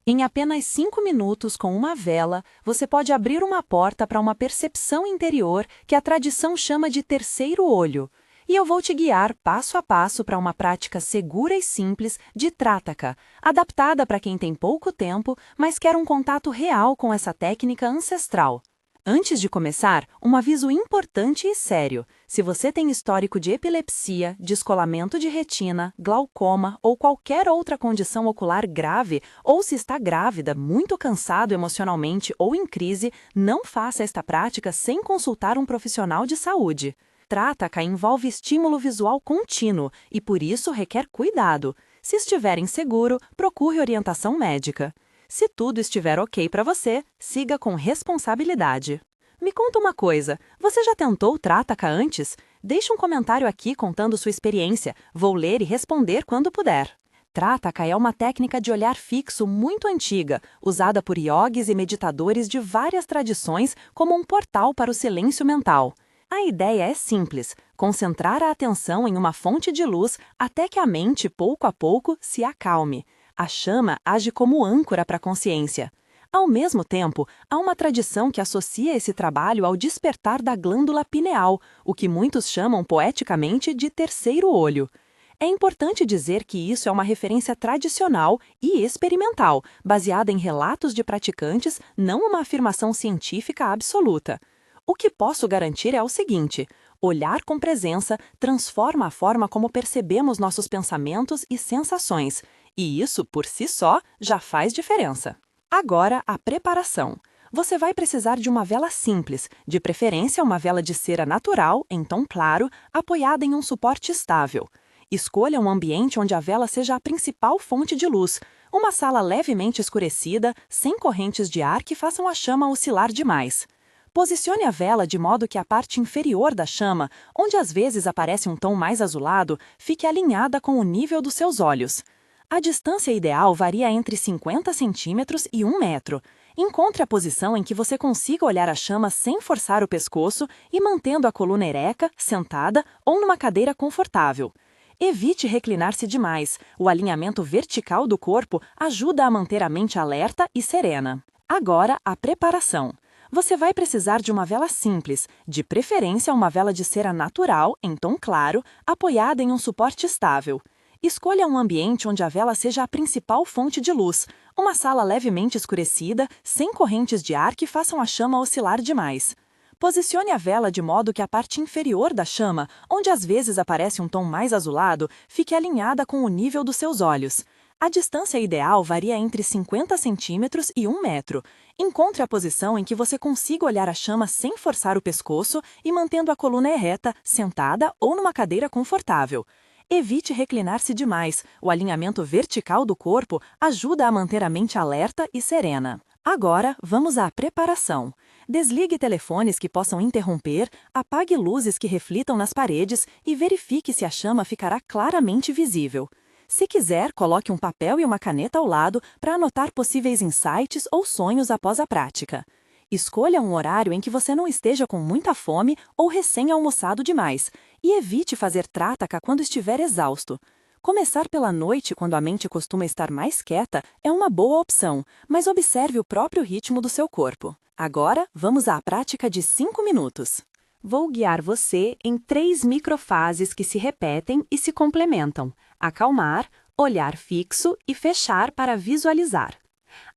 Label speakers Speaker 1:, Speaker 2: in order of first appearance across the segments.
Speaker 1: Em apenas 5 minutos com uma vela, você pode abrir uma porta para uma percepção interior que a tradição chama de terceiro olho. E eu vou te guiar passo a passo para uma prática segura e simples de Trataka, adaptada para quem tem pouco tempo, mas quer um contato real com essa técnica ancestral. Antes de começar, um aviso importante e sério. Se você tem histórico de epilepsia, descolamento de retina, glaucoma ou qualquer outra condição ocular grave, ou se está grávida, muito cansado emocionalmente ou em crise, não faça esta prática sem consultar um profissional de saúde. Trataka envolve estímulo visual contínuo e por isso requer cuidado. Se estiver inseguro, procure orientação médica. Se tudo estiver ok para você, siga com responsabilidade. Me conta uma coisa, você já tentou Trataka antes? Deixe um comentário aqui contando sua experiência, vou ler e responder quando puder. Trataka é uma técnica de olhar fixo muito antiga, usada por yogis e meditadores de várias tradições como um portal para o silêncio mental. A ideia é simples, concentrar a atenção em uma fonte de luz até que a mente, pouco a pouco, se acalme. A chama age como âncora para a consciência. Ao mesmo tempo, há uma tradição que associa esse trabalho ao despertar da glândula pineal, o que muitos chamam poeticamente de terceiro olho. É importante dizer que isso é uma referência tradicional e experimental, baseada em relatos de praticantes, não uma afirmação científica absoluta. O que posso garantir é o seguinte: olhar com presença transforma a forma como percebemos nossos pensamentos e sensações, e isso, por si só, já faz diferença. Agora, a preparação. Você vai precisar de uma vela simples, de preferência uma vela de cera natural, em tom claro, apoiada em um suporte estável. Escolha um ambiente onde a vela seja a principal fonte de luz, uma sala levemente escurecida, sem correntes de ar que façam a chama oscilar demais. Posicione a vela de modo que a parte inferior da chama, onde às vezes aparece um tom mais azulado, fique alinhada com o nível dos seus olhos. A distância ideal varia entre 50 centímetros e 1 metro. Encontre a posição em que você consiga olhar a chama sem forçar o pescoço e mantendo a coluna ereca, sentada ou numa cadeira confortável. Evite reclinar-se demais. O alinhamento vertical do corpo ajuda a manter a mente alerta e serena. Agora, a preparação. Você vai precisar de uma vela simples, de preferência uma vela de cera natural, em tom claro, apoiada em um suporte estável. Escolha um ambiente onde a vela seja a principal fonte de luz, uma sala levemente escurecida, sem correntes de ar que façam a chama oscilar demais. Posicione a vela de modo que a parte inferior da chama, onde às vezes aparece um tom mais azulado, fique alinhada com o nível dos seus olhos. A distância ideal varia entre 50 centímetros e 1 metro. Encontre a posição em que você consiga olhar a chama sem forçar o pescoço e mantendo a coluna ereta, sentada ou numa cadeira confortável. Evite reclinar-se demais. O alinhamento vertical do corpo ajuda a manter a mente alerta e serena. Agora, vamos à preparação. Desligue telefones que possam interromper, apague luzes que reflitam nas paredes e verifique se a chama ficará claramente visível. Se quiser, coloque um papel e uma caneta ao lado para anotar possíveis insights ou sonhos após a prática. Escolha um horário em que você não esteja com muita fome ou recém-almoçado demais, e evite fazer Trataka quando estiver exausto. Começar pela noite, quando a mente costuma estar mais quieta, é uma boa opção, mas observe o próprio ritmo do seu corpo. Agora, vamos à prática de 5 minutos. Vou guiar você em 3 microfases que se repetem e se complementam: acalmar, olhar fixo e fechar para visualizar.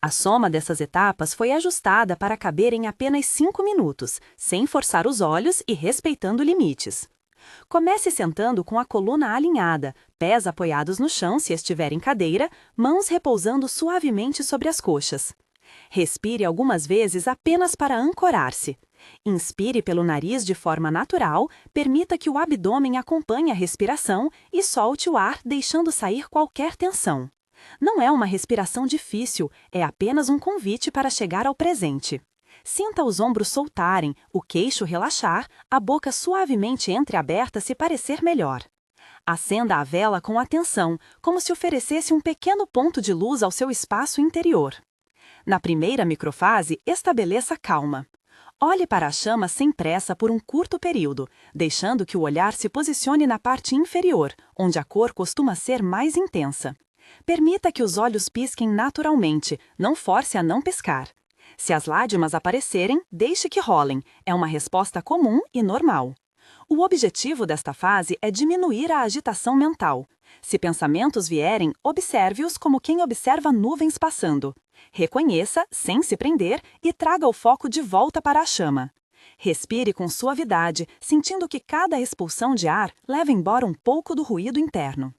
Speaker 1: A soma dessas etapas foi ajustada para caber em apenas 5 minutos, sem forçar os olhos e respeitando limites. Comece sentando com a coluna alinhada, pés apoiados no chão se estiver em cadeira, mãos repousando suavemente sobre as coxas. Respire algumas vezes apenas para ancorar-se. Inspire pelo nariz de forma natural, permita que o abdômen acompanhe a respiração e solte o ar deixando sair qualquer tensão. Não é uma respiração difícil, é apenas um convite para chegar ao presente. Sinta os ombros soltarem, o queixo relaxar, a boca suavemente entreaberta se parecer melhor. Acenda a vela com atenção, como se oferecesse um pequeno ponto de luz ao seu espaço interior. Na primeira microfase, estabeleça calma. Olhe para a chama sem pressa por um curto período, deixando que o olhar se posicione na parte inferior, onde a cor costuma ser mais intensa. Permita que os olhos pisquem naturalmente, não force a não piscar. Se as lágrimas aparecerem, deixe que rolem, é uma resposta comum e normal. O objetivo desta fase é diminuir a agitação mental. Se pensamentos vierem, observe-os como quem observa nuvens passando. Reconheça, sem se prender, e traga o foco de volta para a chama. Respire com suavidade, sentindo que cada expulsão de ar leva embora um pouco do ruído interno.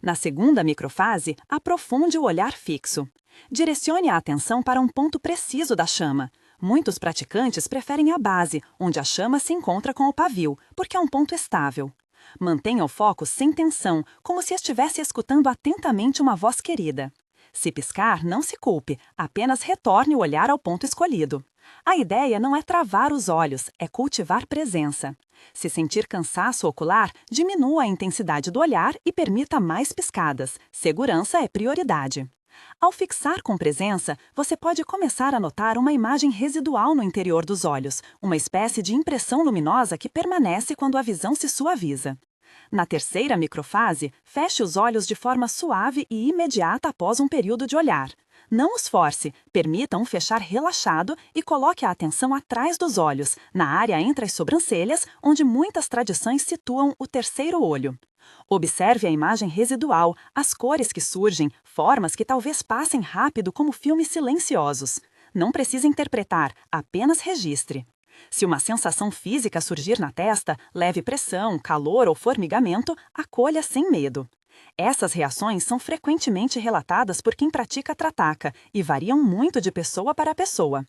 Speaker 1: Na segunda microfase, aprofunde o olhar fixo. Direcione a atenção para um ponto preciso da chama. Muitos praticantes preferem a base, onde a chama se encontra com o pavio, porque é um ponto estável. Mantenha o foco sem tensão, como se estivesse escutando atentamente uma voz querida. Se piscar, não se culpe, apenas retorne o olhar ao ponto escolhido. A ideia não é travar os olhos, é cultivar presença. Se sentir cansaço ocular, diminua a intensidade do olhar e permita mais piscadas. Segurança é prioridade. Ao fixar com presença, você pode começar a notar uma imagem residual no interior dos olhos, uma espécie de impressão luminosa que permanece quando a visão se suaviza. Na terceira microfase, feche os olhos de forma suave e imediata após um período de olhar. Não os force, permita um fechar relaxado e coloque a atenção atrás dos olhos, na área entre as sobrancelhas, onde muitas tradições situam o terceiro olho. Observe a imagem residual, as cores que surgem, formas que talvez passem rápido como filmes silenciosos. Não precisa interpretar, apenas registre. Se uma sensação física surgir na testa, leve pressão, calor ou formigamento, acolha sem medo. Essas reações são frequentemente relatadas por quem pratica Trataka e variam muito de pessoa para pessoa.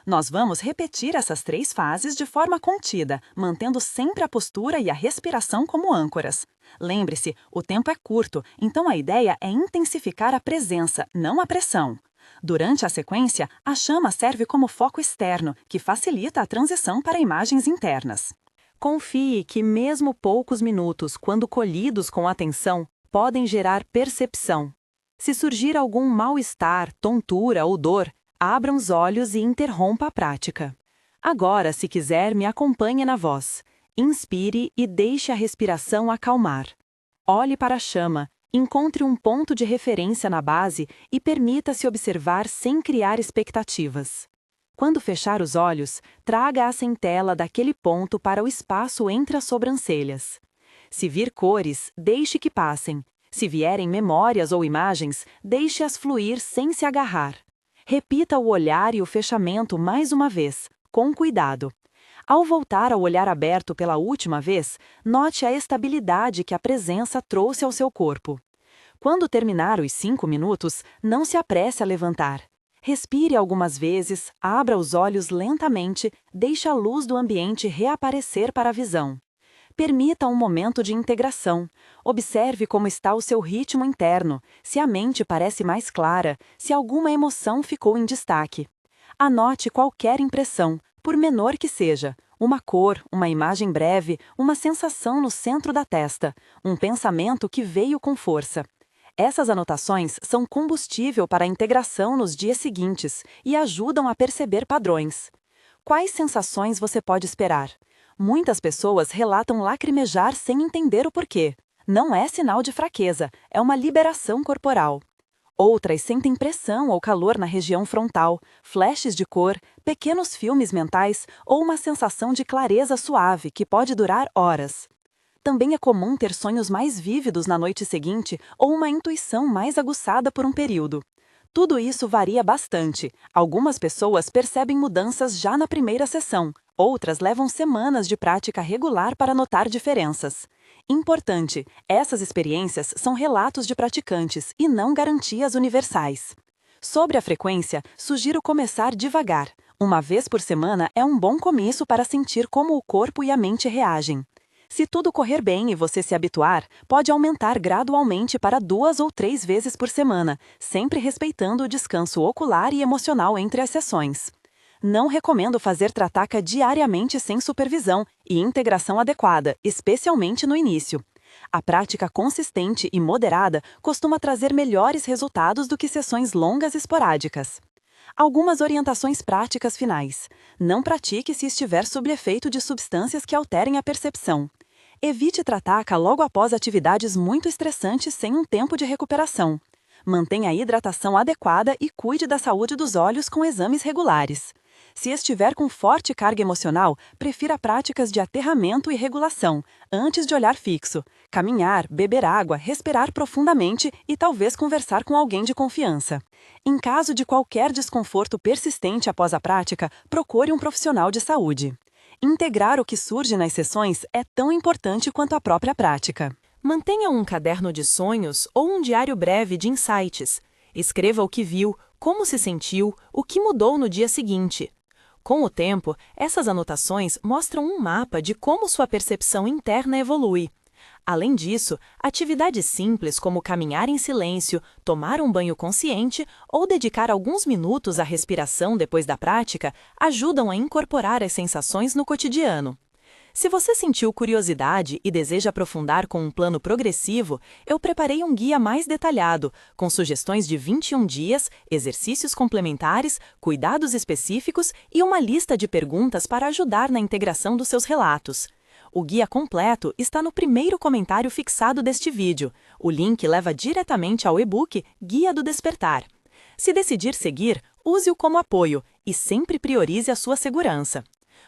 Speaker 1: Nós vamos repetir essas 3 fases de forma contida, mantendo sempre a postura e a respiração como âncoras. Lembre-se, o tempo é curto, então a ideia é intensificar a presença, não a pressão. Durante a sequência, a chama serve como foco externo, que facilita a transição para imagens internas. Confie que mesmo poucos minutos, quando colhidos com atenção, podem gerar percepção. Se surgir algum mal-estar, tontura ou dor, abra os olhos e interrompa a prática. Agora, se quiser, me acompanhe na voz. Inspire e deixe a respiração acalmar. Olhe para a chama, encontre um ponto de referência na base e permita-se observar sem criar expectativas. Quando fechar os olhos, traga a centela daquele ponto para o espaço entre as sobrancelhas. Se vir cores, deixe que passem. Se vierem memórias ou imagens, deixe-as fluir sem se agarrar. Repita o olhar e o fechamento mais uma vez, com cuidado. Ao voltar ao olhar aberto pela última vez, note a estabilidade que a presença trouxe ao seu corpo. Quando terminar os 5 minutos, não se apresse a levantar. Respire algumas vezes, abra os olhos lentamente, deixe a luz do ambiente reaparecer para a visão. Permita um momento de integração. Observe como está o seu ritmo interno, se a mente parece mais clara, se alguma emoção ficou em destaque. Anote qualquer impressão, por menor que seja, uma cor, uma imagem breve, uma sensação no centro da testa, um pensamento que veio com força. Essas anotações são combustível para a integração nos dias seguintes e ajudam a perceber padrões. Quais sensações você pode esperar? Muitas pessoas relatam lacrimejar sem entender o porquê. Não é sinal de fraqueza, é uma liberação corporal. Outras sentem pressão ou calor na região frontal, flashes de cor, pequenos filmes mentais ou uma sensação de clareza suave que pode durar horas. Também é comum ter sonhos mais vívidos na noite seguinte ou uma intuição mais aguçada por um período. Tudo isso varia bastante. Algumas pessoas percebem mudanças já na primeira sessão, outras levam semanas de prática regular para notar diferenças. Importante, essas experiências são relatos de praticantes e não garantias universais. Sobre a frequência, sugiro começar devagar. Uma vez por semana é um bom começo para sentir como o corpo e a mente reagem. Se tudo correr bem e você se habituar, pode aumentar gradualmente para 2 ou 3 vezes por semana, sempre respeitando o descanso ocular e emocional entre as sessões. Não recomendo fazer Trataka diariamente sem supervisão e integração adequada, especialmente no início. A prática consistente e moderada costuma trazer melhores resultados do que sessões longas e esporádicas. Algumas orientações práticas finais. Não pratique se estiver sob efeito de substâncias que alterem a percepção. Evite Trataka logo após atividades muito estressantes sem um tempo de recuperação. Mantenha a hidratação adequada e cuide da saúde dos olhos com exames regulares. Se estiver com forte carga emocional, prefira práticas de aterramento e regulação, antes de olhar fixo. Caminhar, beber água, respirar profundamente e talvez conversar com alguém de confiança. Em caso de qualquer desconforto persistente após a prática, procure um profissional de saúde. Integrar o que surge nas sessões é tão importante quanto a própria prática. Mantenha um caderno de sonhos ou um diário breve de insights. Escreva o que viu, como se sentiu, o que mudou no dia seguinte. Com o tempo, essas anotações mostram um mapa de como sua percepção interna evolui. Além disso, atividades simples como caminhar em silêncio, tomar um banho consciente ou dedicar alguns minutos à respiração depois da prática ajudam a incorporar as sensações no cotidiano. Se você sentiu curiosidade e deseja aprofundar com um plano progressivo, eu preparei um guia mais detalhado, com sugestões de 21 dias, exercícios complementares, cuidados específicos e uma lista de perguntas para ajudar na integração dos seus relatos. O guia completo está no primeiro comentário fixado deste vídeo. O link leva diretamente ao e-book Guia do Despertar. Se decidir seguir, use-o como apoio e sempre priorize a sua segurança.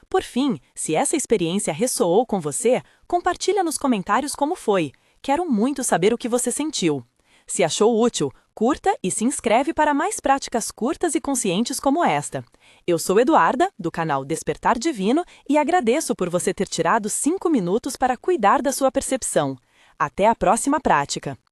Speaker 1: Por fim, se essa experiência ressoou com você, compartilha nos comentários como foi. Quero muito saber o que você sentiu. Se achou útil, curta e se inscreve para mais práticas curtas e conscientes como esta. Eu sou Eduarda, do canal Despertar Divino, e agradeço por você ter tirado 5 minutos para cuidar da sua percepção. Até a próxima prática!